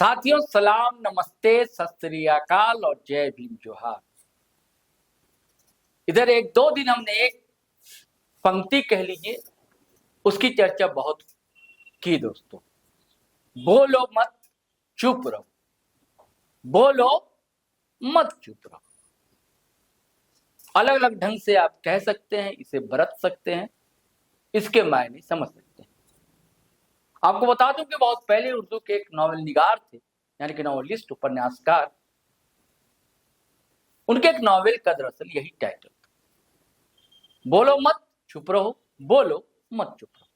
साथियों, सलाम, नमस्ते, सत श्री अकाल और जय भीम जोहार। इधर एक दो दिन हमने एक पंक्ति कह लीजिए उसकी चर्चा बहुत की दोस्तों। बोलो मत चुप रहो, बोलो मत चुप रहो। अलग अलग ढंग से आप कह सकते हैं, इसे बरत सकते हैं, इसके मायने समझ सकते हैं। आपको बता दूं कि बहुत पहले उर्दू के एक नॉवेल निगार थे, यानी कि नॉवेलिस्ट, उपन्यासकार। उनके एक नॉवेल का दरअसल यही टाइटल था, बोलो मत चुप रहो, बोलो मत चुप रहो।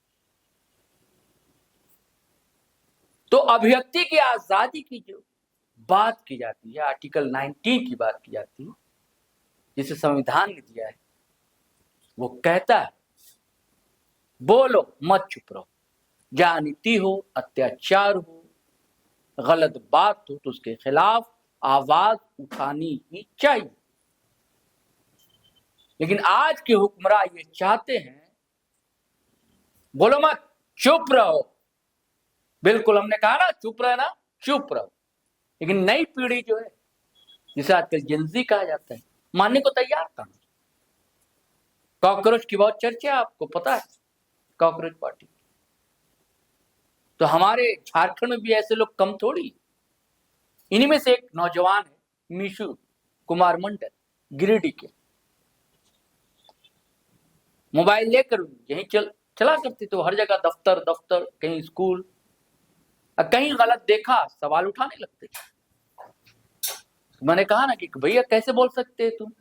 तो अभिव्यक्ति की आजादी की जो बात की जाती है, आर्टिकल 19 की बात की जाती है, जिसे संविधान ने दिया है, वो कहता है बोलो मत चुप रहो। जहां नीति हो, अत्याचार हो, गलत बात हो तो उसके खिलाफ आवाज उठानी ही चाहिए। लेकिन आज के हुक्मरां ये चाहते हैं बोलो मत चुप रहो। बिल्कुल, हमने कहा ना चुप रहना, चुप रहो। लेकिन नई पीढ़ी जो है, जिसे आजकल जेनजी कहा जाता है, मानने को तैयार कहां। कॉकरोच की बहुत चर्चा है, आपको पता है, कॉकरोच पार्टी। तो हमारे झारखंड में भी ऐसे लोग कम थोड़ी। इन्हीं में से एक नौजवान है मीशु कुमार मंडल, गिरिडीह के। मोबाइल लेकर यहीं चला करती, तो हर जगह दफ्तर दफ्तर, कहीं स्कूल, कहीं गलत देखा सवाल उठाने लगते। मैंने कहा ना कि भैया कैसे बोल सकते हैं तुम,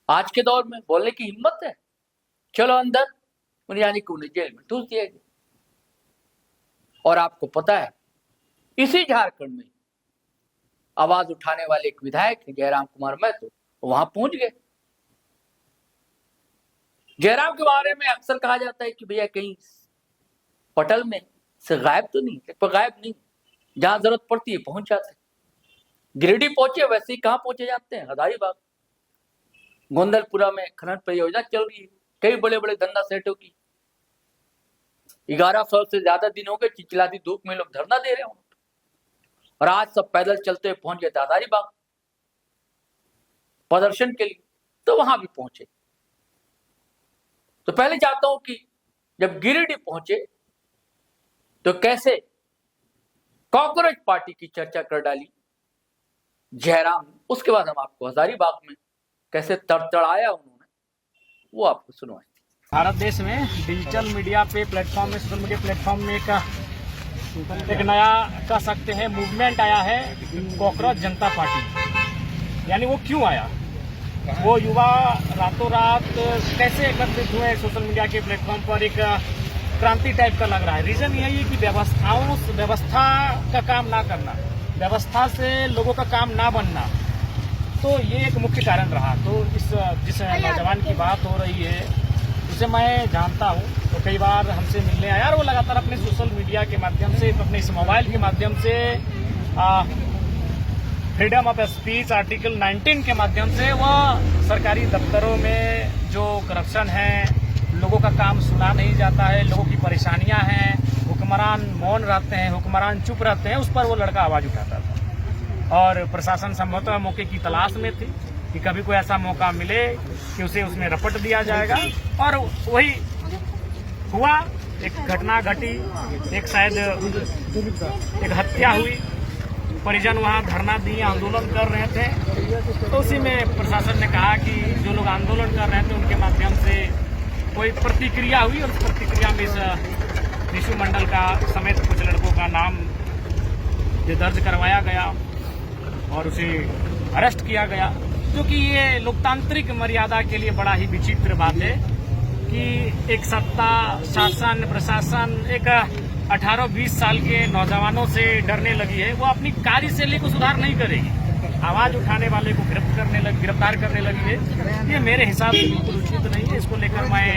आज के दौर में बोलने की हिम्मत है, चलो अंदर। यानी कि उन्हें जेल में ठूस दिया गया। और आपको पता है, इसी झारखंड में आवाज उठाने वाले एक विधायक है जयराम कुमार महतो, वहां पहुंच गए। जयराम के बारे में अक्सर कहा जाता है कि भैया कहीं पटल में से गायब तो नहीं, पर गायब नहीं, जहां जरूरत पड़ती है पहुंच जाते हैं। गिरिडीह पहुंचे, वैसे ही कहां पहुंचे जाते हैं, हजारीबाग। गोंदलपुरा में खनन परियोजना चल रही है, कई बड़े बड़े धंधा सेठों की। 1100 से ज्यादा दिन हो गए, चिलचिलाती धूप में लोग धरना दे रहे हैं, और आज सब पैदल चलते हुए पहुंच गए हजारीबाग प्रदर्शन के लिए। तो वहां भी पहुंचे। तो पहले चाहता हूं कि जब गिरिडीह पहुंचे तो कैसे कॉकरोच पार्टी की चर्चा कर डाली जयराम, उसके बाद हम आपको हजारीबाग में कैसे तड़तड़ाया उन्होंने, वो आपको सुनवाए। भारत देश में डिजिटल मीडिया पे प्लेटफॉर्म में, सोशल मीडिया प्लेटफॉर्म में एक नया कह सकते हैं मूवमेंट आया है, कॉकरोच जनता पार्टी। यानी वो क्यों आया, वो युवा रातों रात कैसे एकत्रित हुए सोशल मीडिया के प्लेटफॉर्म पर, एक क्रांति टाइप का लग रहा है। रीजन यही है कि व्यवस्था का काम ना करना, व्यवस्था से लोगों का काम ना बनना, तो ये एक मुख्य कारण रहा। तो जिस नौजवान की बात हो रही है उसे मैं जानता हूँ, तो कई बार हमसे मिलने आया, और वो लगातार अपने सोशल मीडिया के माध्यम से, अपने इस मोबाइल के माध्यम से फ्रीडम ऑफ स्पीच आर्टिकल 19 के माध्यम से वह सरकारी दफ्तरों में जो करप्शन है, लोगों का काम सुना नहीं जाता है, लोगों की परेशानियां हैं, हुक्मरान मौन रहते हैं, हुक्मरान चुप रहते हैं, उस पर वो लड़का आवाज उठाता था। और प्रशासन संभवतः मौके की तलाश में थी कि कभी कोई ऐसा मौका मिले कि उसे उसमें रपट दिया जाएगा। और वही हुआ, एक घटना घटी, एक शायद एक हत्या हुई, परिजन वहां धरना दिए, आंदोलन कर रहे थे। तो उसी में प्रशासन ने कहा कि जो लोग आंदोलन कर रहे थे उनके माध्यम से कोई प्रतिक्रिया हुई, और उस प्रतिक्रिया में इस मीशु मंडल का समेत कुछ लड़कों का नाम दर्ज करवाया गया और उसे अरेस्ट किया गया। क्योंकि ये लोकतांत्रिक मर्यादा के लिए बड़ा ही विचित्र बात है कि एक सत्ता, शासन, प्रशासन एक 18-20 साल के नौजवानों से डरने लगी है। वो अपनी कार्यशैली को सुधार नहीं करेगी, आवाज उठाने वाले को गिरफ्तार करने लगी है। ये मेरे हिसाब से बिल्कुल उचित नहीं है। इसको लेकर मैं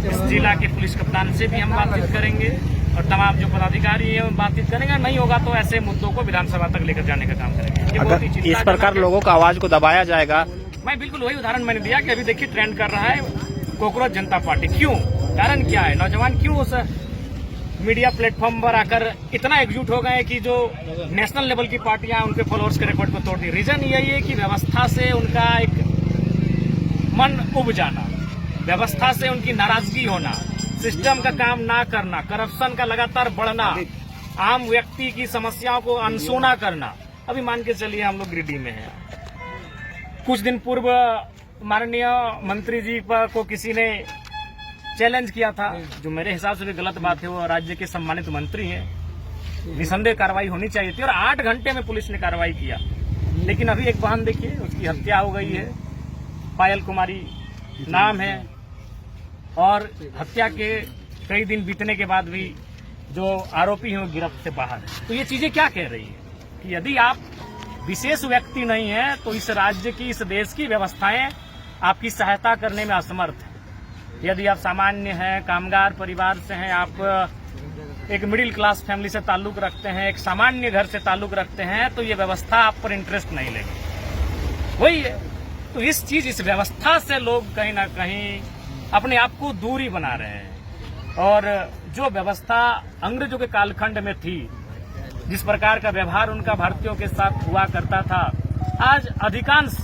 इस जिला के पुलिस कप्तान से भी हम बातचीत करेंगे, और तमाम जो पदाधिकारी है बातचीत करेंगे। नहीं होगा तो ऐसे मुद्दों को विधानसभा तक लेकर जाने का काम करेंगे। अगर इस प्रकार लोगों का आवाज को दबाया जाएगा, मैं बिल्कुल वही उदाहरण मैंने दिया कि अभी देखिए ट्रेंड कर रहा है कॉकरोच जनता पार्टी। क्यों, कारण क्या है, नौजवान क्यों उस मीडिया प्लेटफॉर्म पर आकर इतना एकजुट हो गए कि जो नेशनल लेवल की पार्टियां उनके फॉलोअर्स के रिकॉर्ड को तोड़ दी। रीजन यही है कि व्यवस्था से उनका एक मन उब जाना, व्यवस्था से उनकी नाराजगी होना, सिस्टम का काम ना करना, करप्शन का लगातार बढ़ना, आम व्यक्ति की समस्याओं को अनसुना करना। अभी मान के चलिए हम लोग गिरिडीह में हैं, कुछ दिन पूर्व माननीय मंत्री जी पर को किसी ने चैलेंज किया था, जो मेरे हिसाब से भी गलत बात है। वो राज्य के सम्मानित मंत्री हैं, निसंदेह कार्रवाई होनी चाहिए थी और 8 घंटे में पुलिस ने कार्रवाई किया। लेकिन अभी एक बहन देखिए, उसकी हत्या हो गई है, पायल कुमारी नाम है, और हत्या के कई दिन बीतने के बाद भी जो आरोपी हैं वो गिरफ्त से बाहर है। तो ये चीजें क्या कह रही है कि यदि आप विशेष व्यक्ति नहीं है तो इस राज्य की, इस देश की व्यवस्थाएं आपकी सहायता करने में असमर्थ है। यदि आप सामान्य हैं, कामगार परिवार से हैं, आप एक मिडिल क्लास फैमिली से ताल्लुक रखते हैं, एक सामान्य घर से ताल्लुक रखते हैं, तो ये व्यवस्था आप पर इंटरेस्ट नहीं लेगी। वही है, तो इस व्यवस्था से लोग कहीं ना कहीं अपने आप को दूरी बना रहे हैं। और जो व्यवस्था अंग्रेजों के कालखंड में थी, जिस प्रकार का व्यवहार उनका भारतीयों के साथ हुआ करता था, आज अधिकांश,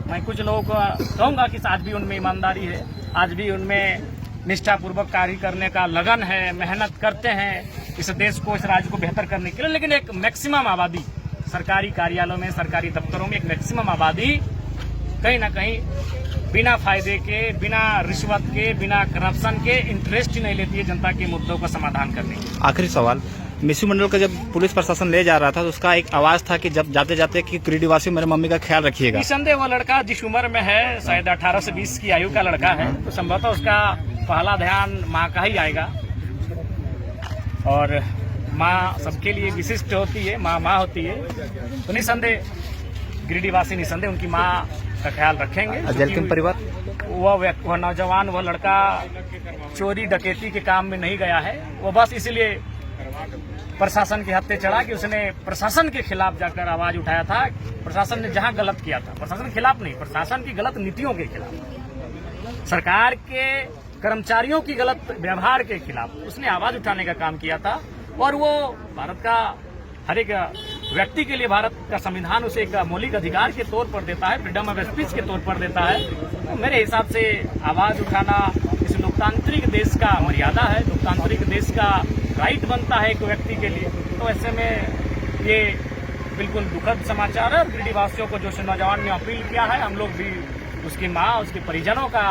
मैं कुछ लोगों को कहूंगा कि आज भी उनमें ईमानदारी है, आज भी उनमें निष्ठापूर्वक कार्य करने का लगन है, मेहनत करते हैं इस देश को, इस राज्य को बेहतर करने के लिए। लेकिन एक मैक्सिमम आबादी सरकारी कार्यालयों में, सरकारी दफ्तरों में एक मैक्सिमम आबादी कहीं ना कहीं बिना फायदे के, बिना रिश्वत के, बिना करप्शन के इंटरेस्ट ही नहीं लेती है जनता के मुद्दों का समाधान करने के। आखिरी सवाल, मिसू मंडल का जब पुलिस प्रशासन ले जा रहा था तो उसका एक आवाज था कि जब जाते जाते कि गिरिडीहवासी मेरे मम्मी का ख्याल रखिएगा। निसंदेह वो लड़का जिस उम्र में है, शायद 18 से 20 की आयु का लड़का है, तो संभवतः उसका पहला ध्यान माँ का ही आएगा। और माँ सबके लिए विशिष्ट होती है, माँ होती है, तो निसंदेह गिरिडीहवासी निसंदेह उनकी माँ का ख्याल रखेंगे। जलकिन परिवार, वह नौजवान, वह लड़का चोरी डकैती के काम में नहीं गया है, वो बस इसलिए प्रशासन के हत्थे चढ़ा कि उसने प्रशासन के खिलाफ जाकर आवाज उठाया था। प्रशासन ने जहां गलत किया था, प्रशासन के खिलाफ नहीं, प्रशासन की गलत नीतियों के खिलाफ, सरकार के कर्मचारियों की गलत व्यवहार के खिलाफ उसने आवाज उठाने का काम किया था। और वो भारत का हर एक व्यक्ति के लिए, भारत का संविधान उसे एक मौलिक अधिकार के तौर पर देता है, फ्रीडम ऑफ स्पीच के तौर पर देता है। तो मेरे हिसाब से आवाज उठाना इस लोकतांत्रिक देश का मर्यादा है, लोकतांत्रिक देश का राइट बनता है एक व्यक्ति के लिए। तो ऐसे में ये बिल्कुल दुखद समाचार है। गिरिडीहवासियों को जो नौजवान ने अपील किया है, हम लोग भी उसकी माँ, उसके परिजनों का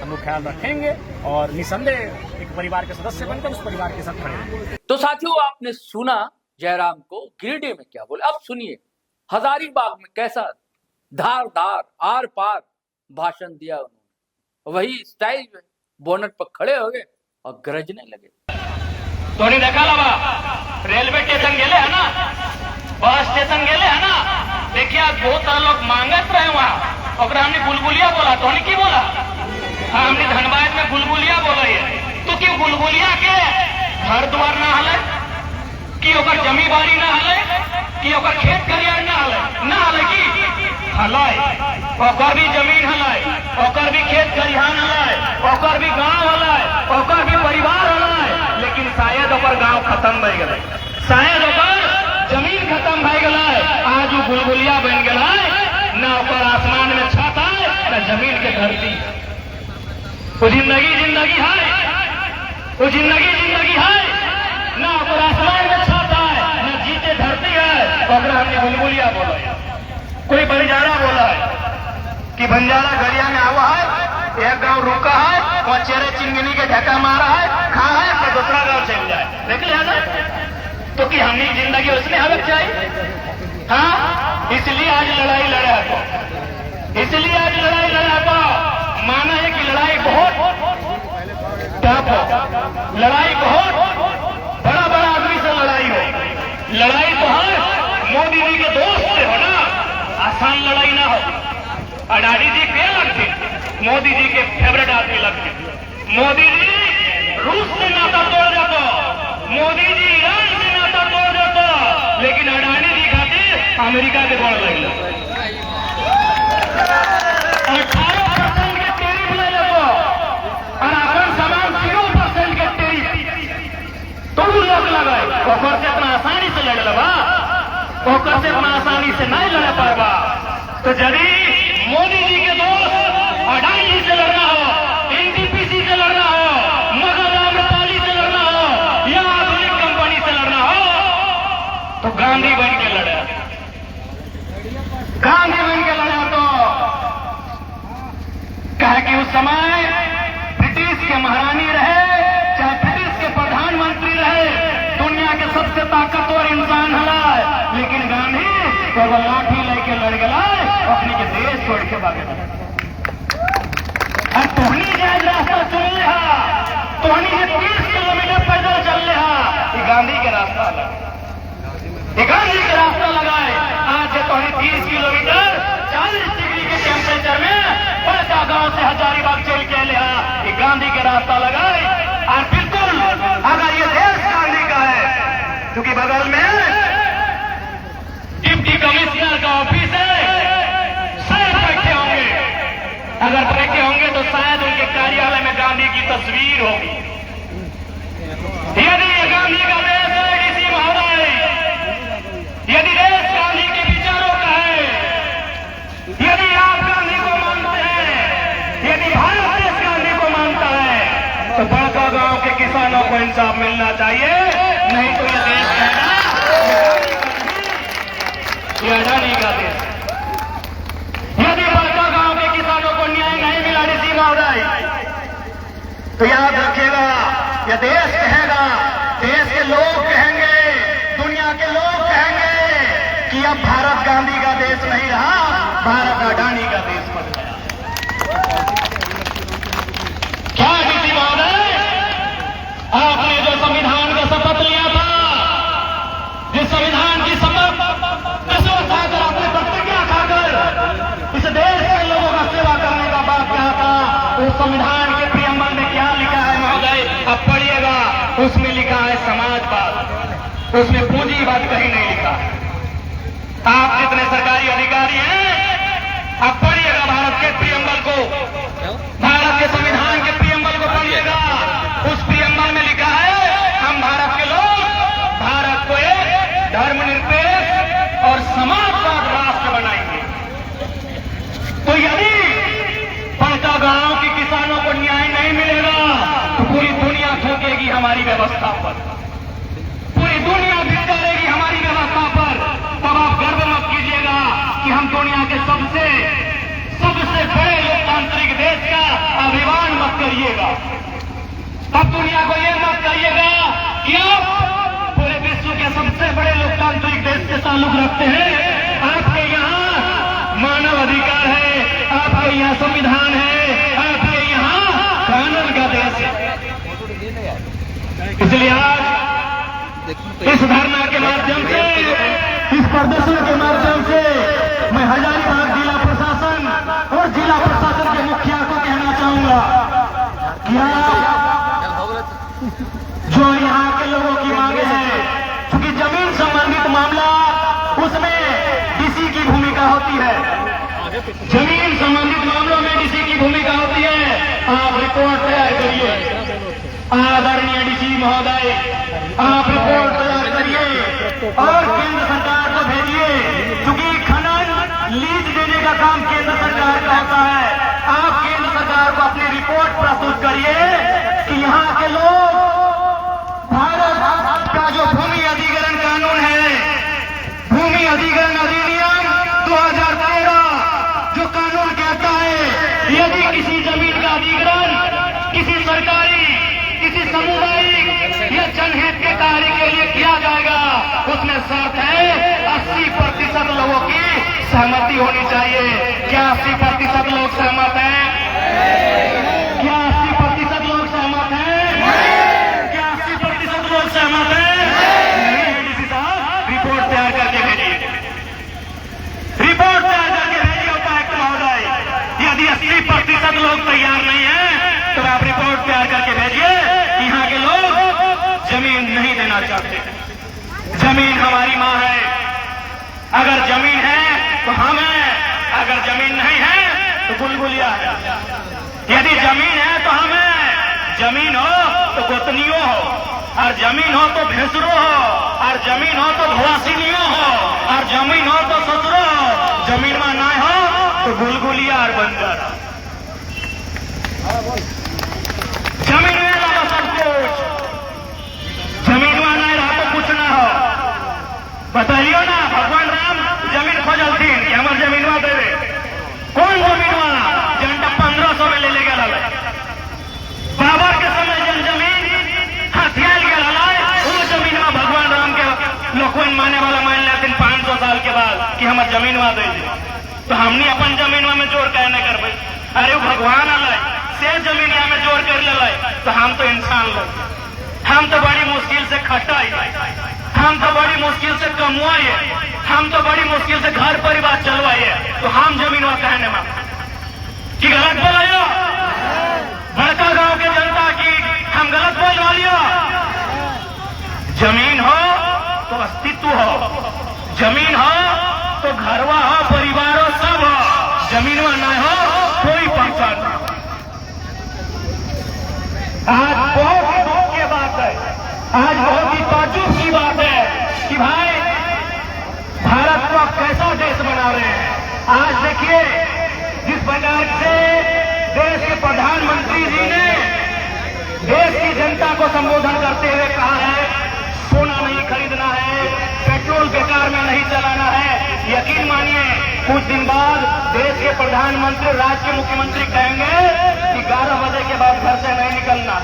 हम लोग ख्याल रखेंगे और निसंदेह एक परिवार के सदस्य बनकर उस परिवार के साथ खड़े हैं। तो साथियों, आपने सुना जयराम को गिरिडीह में क्या बोले। अब सुनिए हजारीबाग में कैसा धारदार आर पार भाषण दिया उन्होंने। वही स्टाइल में बोनट पर खड़े हो गए और गरजने लगे। तो देखा लगा रेलवे स्टेशन गेले है ना, बस स्टेशन गेले है ना, देखिए बहुत सारा लोग मांगत रहे वहाँ, और हमने बुलबुलिया बोला, तो की बोला, हाँ हमने धनबाद में बुलबुलिया बोला है। तो क्यों बुलबुलिया के घर द्वार ना हले, कि ओकर जमी बाड़ी ना हले, कि ओकर खेत खलियान ना हले की हलाय, ओकर भी जमीन हलाय, ओकर भी खेत खलिहान हलाय, ओकर भी गांव हलाय, ओकर भी परिवार हलाय। लेकिन शायद ओकर गांव खत्म भय गए, शायद ओकर जमीन खत्म भय गए, आज वो बुलबुलिया बन गए, न ओकर आसमान में छत है न जमीन के धरती। वो जिंदगी है, वो जिंदगी है, न ओकर आसमान में छत है न जीते धरती है, ओकर हमने बुलबुलिया बोला है। कोई बंजारा बोला है कि बंजारा गरिया में आवा है, एक गांव रुका है, वहाँ चेहरे चिंगनी के ढका मारा है, खा है, तो दूसरा गांव चल जाए, देख लिया ना। तो कि हमने जिंदगी उसमें हलक चाहिए, हाँ, इसलिए आज लड़ाई लड़ा तो, इसलिए आज लड़ाई लड़ा तो माना है कि लड़ाई बहुत टफ हो, लड़ाई बहुत बड़ा बड़ा आदमी से लड़ाई हो, लड़ाई तो है मोदी जी के दोस्त से हो ना, आसान लड़ाई ना हो। अडानी जी के लगते, मोदी जी के फेवरेट आदमी लगते। मोदी जी रूस से नाता तोड़ देते, मोदी जी ईरान से नाता तोड़ देते, लेकिन अडानी जी खातिर अमेरिका के गोड़ लग गए। 18% के टैरिफ ले लेते और अपन सामान 0% के टैरिफ। तो ओकर से इतना आसानी से लड़ लबा, ओकर से इतना आसानी से नहीं लड़ पाएगा। तो यदि मोदी जी के दोस्त अडानी से लड़ना हो, एनटीपीसी से लड़ना हो, मगध आम्रपाली से लड़ना हो या आधुनिक कंपनी से लड़ना हो, तो गांधी बन के लड़े, गांधी बन के लड़ा। तो कहे कि उस समय ब्रिटिश के महारानी रहे, चाहे ब्रिटिश के प्रधानमंत्री रहे, दुनिया के सबसे ताकतवर इंसान है, लेकिन गांधी केवल लाठी लेके लड़ गया, अपनी के देश छोड़ के भागे। और तोहनी जायज रास्ता चुन लिया, तोहनी के 30 किलोमीटर पैदल चल लिया, ये गांधी के रास्ता लगा, ये गांधी के रास्ता लगाए। आज जो तोहनी 30 किलोमीटर 40 डिग्री के टेम्परेचर में बड़का गांव से हजारीबाग चल के लिया, ये गांधी के रास्ता लगाए। और बिल्कुल अगर ये देश गांधी का है, क्योंकि बगल में डिप्टी कमिश्नर का ऑफिस है, शायद बैठे होंगे, अगर बैठे होंगे तो शायद उनके कार्यालय में गांधी की तस्वीर होगी। यदि ये गांधी का देश है डीसी महोदय, यदि देश गांधी के विचारों का है, यदि आप गांधी को मानते हैं, यदि भारत देश गांधी को मानता है, तो बड़का गांव के किसानों को इंसाफ मिलना चाहिए, नहीं तो ये देश कहना ये अडानी का देश। यदि बड़का गांव के किसानों को न्याय नहीं मिला डीसी महोदय, तो याद रखिएगा, यह देश कहेगा, देश के लोग कहेंगे, दुनिया के लोग कहेंगे कि अब भारत गांधी का देश नहीं रहा, भारत अडानी का देश बन गया। क्या डीसी महोदय, आपने जो संविधान का शपथ लिया था, जिस संविधान की शपथ कसम खाकर, आपने प्रतिज्ञा खाकर इस देश के लोगों का सेवा करने का बात कहा था, उस संविधान के प्रियम्बल में क्या लिखा है महोदय, अब पढ़िएगा। उसमें लिखा है समाजवाद, उसमें पूंजीवाद कहीं नहीं लिखा। आप जितने सरकारी अधिकारी हैं, आप पढ़िएगा भारत के प्रियम्बल को, भारत के संविधान के प्रियम्बल को पढ़िएगा। उस प्रियम्बल में लिखा है, हम भारत के लोग भारत को एक धर्मनिरपेक्ष और समाजवाद राष्ट्र बनाएंगे। तो यदि बड़का गांव के किसानों को न्याय नहीं मिलेगा, तो पूरी दुनिया ठोकेगी हमारी व्यवस्था पर, पूरी दुनिया धिक्कारेगी हमारी व्यवस्था पर। तब आप गर्व मत कीजिएगा कि हम दुनिया के सबसे बड़े लोकतांत्रिक देश का अभिमान मत करिएगा। तब दुनिया को यह मत कहिएगा कि आप पूरे विश्व के सबसे बड़े लोकतांत्रिक देश से ताल्लुक रखते हैं, आपके यहाँ मानव अधिकार है, आपके यहाँ संविधान है, आपके यहाँ कानून का देश है। इसलिए आज इस धरना के माध्यम से, इस प्रदर्शन के माध्यम से मैं हजारीबाग जिला प्रशासन और जिला प्रशासन के मुखिया को कहना चाहूंगा कि जो यहाँ के लोगों की मांगे हैं, क्योंकि जमीन संबंधित मामला उसमें डीसी की भूमिका होती है, जमीन संबंधित मामलों में डीसी की भूमिका होती है। आप रिपोर्ट तैयार करिए, आदरणीय डीसी महोदय, आप रिपोर्ट तैयार करिए और केंद्र सरकार को भेजिए, क्योंकि खनन लीज देने का काम केंद्र सरकार का होता है। आप केंद्र सरकार को अपनी रिपोर्ट प्रस्तुत करिए कि यहाँ के लोग भारत का जो भूमि अधिग्रहण कानून है, भूमि अधिग्रहण अधिनियम 2013 जो कानून कहता है, यदि किसी जमीन का अधिग्रहण किसी सरकारी, किसी सामुदायिक या जनहित के कार्य के लिए किया जाएगा, उसमें शर्त है 80% लोगों की सहमति होनी चाहिए। क्या 80% लोग सहमत हैं? क्या 80% लोग सहमत हैं? क्या 80% लोग सहमत हैं? नहीं डीसी साहब, रिपोर्ट तैयार करके भेजिए, रिपोर्ट तैयार करके भेजिए उपायुक्त महोदय। यदि 80% लोग तैयार नहीं है, तो आप रिपोर्ट तैयार करके भेजिए कि यहाँ के लोग जमीन नहीं देना चाहते। जमीन हमारी माँ है, अगर जमीन है तो हम हैं, अगर जमीन नहीं है तो बुलबुलिया है। यदि जमीन है तो हम हैं, जमीन हो तो गोतनियों हो, और जमीन हो तो भेसरो हो, और जमीन हो तो भवासिनियो हो, और जमीन हो तो ससुरो हो, जमीन में ना हो तो गुलगुलिया और बंदर। जमीन में लगा सब कुछ, जमीन में नहीं रहा तो कुछ ना हो। बताइयो ना, भगवान राम जमीन खोजलथिन कि हमार जमीन में दे दे। कौन जमीन वाला जनता 1500 में ले गया बाबर के समय जमीन हथियाल गया, वो जमीन में भगवान राम के लोगन माने वाला मान लेते 500 साल के बाद कि हमार जमीन में दे दे। तो हमने अपन जमीन में जोर कहने कर भाई, अरे वो भगवान आला से जमीन में जोर कर ले, तो हम तो इंसान लोग, हम तो बड़ी मुश्किल से खटाई, हम तो बड़ी मुश्किल से कमवाए, हम तो बड़ी मुश्किल से घर परिवार चलवाए, तो हम जमीन में कहने में कि गलत बोला बड़का गांव के जनता की हम गलत बोल वालियो। जमीन हो तो अस्तित्व हो, जमीन हो तो घरवा हो, परिवार हो, सब हो। जमीन में ना हो कोई पहचान नहीं। आज बहुत ही दुख की बात है, आज बहुत ही ताज्जुब की बात है कि भाई भारत को आप कैसा देश बना रहे हैं। आज देखिए जिस प्रकार से देश के प्रधानमंत्री जी ने देश की जनता को संबोधन करते हुए कहा है सोना नहीं खरीदना है, पेट्रोल बेकार में नहीं चलाना है। यकीन मानिए कुछ दिन बाद देश के प्रधानमंत्री, राज्य के मुख्यमंत्री कहेंगे कि 11 बजे के बाद घर से नहीं निकलना।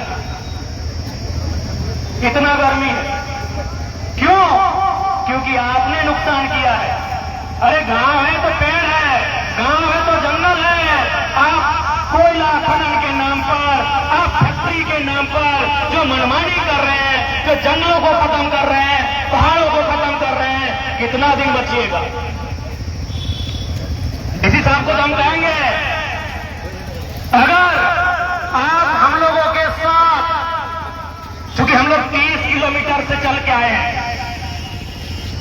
इतना गर्मी है, क्यों? क्योंकि आपने नुकसान किया है। अरे गांव है तो पेड़ है, गांव है तो जंगल है। आप कोयला खनन के नाम पर, आप फैक्ट्री के नाम पर जो मनमानी कर रहे हैं, जो जंगलों को खत्म कर रहे हैं, पहाड़ों को खत्म कर रहे हैं, कितना दिन बचिएगा? इसी साहब को हम कहेंगे अगर आप हम लोगों के साथ, क्योंकि हम लोग 30 किलोमीटर से चल के आए हैं,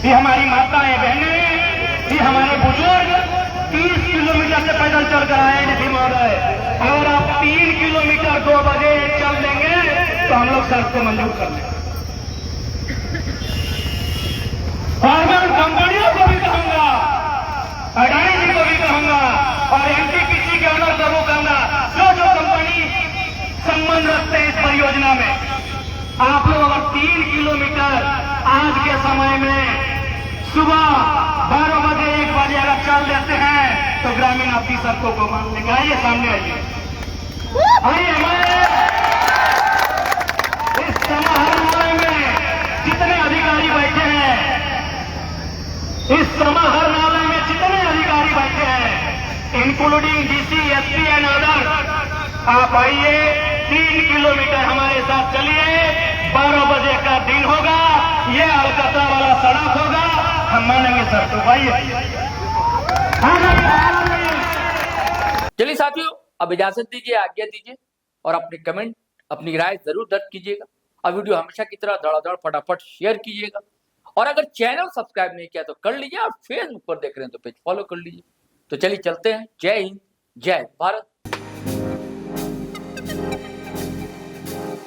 ये हमारी माताएं बहनें, ये हमारे बुजुर्ग 30 किलोमीटर से पैदल चल कर आए निधि महोदय। अगर आप 3 किलोमीटर 2 बजे चल देंगे तो हम लोग सड़क को मंजूर कर लेंगे। और मैं उन कंपनियों को भी कहूंगा, अडानी जी को भी कहूंगा, और एनटीपीसी के ऑनर को कहूंगा, जो कंपनी संबंध रखते हैं इस परियोजना में, आप लोग अगर 3 किलोमीटर आज के समय में सुबह 12 बजे 1 बजे अगर चल देते हैं तो ग्रामीण आपकी सड़कों को मान लेंगे। आइए सामने आइए, आइए हमारे इस समाहरणालय में जितने अधिकारी बैठे हैं, इस समाहरणालय में जितने अधिकारी बैठे हैं, including DC, SP and other, आप आइए 3 किलोमीटर हमारे साथ चलिए। 12 बजे का दिन होगा, ये अलकतरा वाला सड़क होगा, हम मानेंगे सर। तो आइए, चलिए साथियों, अब इजाजत दीजिए, आज्ञा दीजिए, और अपने कमेंट, अपनी राय जरूर दर्ज कीजिएगा। और वीडियो हमेशा की तरह धड़ाधड़ फटाफट शेयर कीजिएगा। और अगर चैनल सब्सक्राइब नहीं किया तो कर लीजिए, और फेसबुक पर देख रहे हैं तो पेज फॉलो कर लीजिए। तो चलिए चलते हैं। जय हिंद, जय भारत।